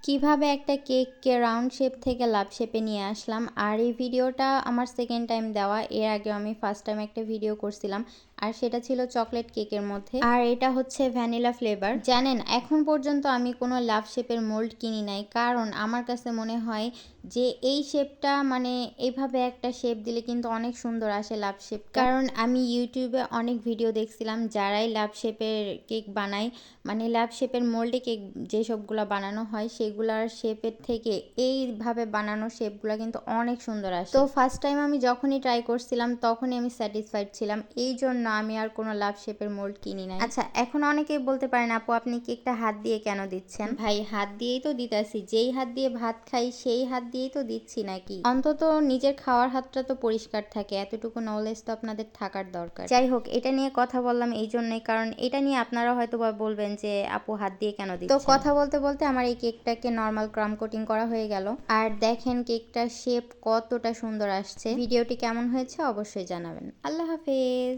কিভাবে একটা কেককে round shape থেকে লাভ শেপে নিয়ে আসলাম। আর এই ভিডিওটা আমার সেকেন্ড টাইম দেওয়া। এর আগেও আমি ফার্স্ট টাইম একটা ভিডিও করছিলাম, আর সেটা ছিল চকলেট কেকের মধ্যে, আর এটা হচ্ছে ভ্যানিলা ফ্লেভার। জানেন, এখন পর্যন্ত আমি কোনো লাভ শেপের মোল্ড কিনি নাই, কারণ আমার কাছে মনে হয় যে এই শেপটা মানে এইভাবে একটা শেপ দিলে কিন্তু অনেক সুন্দর আসে লাভ শেপ। কারণ আমি ইউটিউবে অনেক ভিডিও দেখছিলাম যারাই লাভ শেপের কেক বানায়, মানে লাভ শেপের মোল্ডে কেক যেসবগুলো বানানো হয় সেগুলার শেপের থেকে এইভাবে বানানো শেপগুলো কিন্তু অনেক সুন্দর আসে। তো ফার্স্ট টাইম আমি যখনই ট্রাই করছিলাম তখনই আমি স্যাটিসফাইড ছিলাম, এই জন্য আমি আর কোনো লাভ শেপের মোল্ড কিনি নাই। আচ্ছা, এখন অনেকেই বলতে পারেন আপু আপনি কেকটা হাত দিয়ে কেন দিচ্ছেন? ভাই, হাত দিয়েই তো দিতেছি, যেই হাত দিয়ে ভাত খাই সেই হাত দিয়েই তো দিচ্ছি, নাকি অন্তত নিজের খাওয়ার হাতটা তো পরিষ্কার থাকে, এতটুকু নলেজ তো আপনাদের থাকার দরকার। যাই হোক, এটা নিয়ে কথা বললাম এই জন্যই, কারণ এটা নিয়ে আপনারা হয়তো বা বলবেন যে আপু হাত দিয়ে কেন দিচ্ছেন। তো কথা বলতে বলতে আমার এই কেকটাকে নর্মাল ক্রাম কোটিং করা হয়ে গেল, আর দেখেন কেকটার শেপ কতটা সুন্দর আসছে। ভিডিওটি কেমন হয়েছে অবশ্যই জানাবেন। আল্লাহ হাফেজ।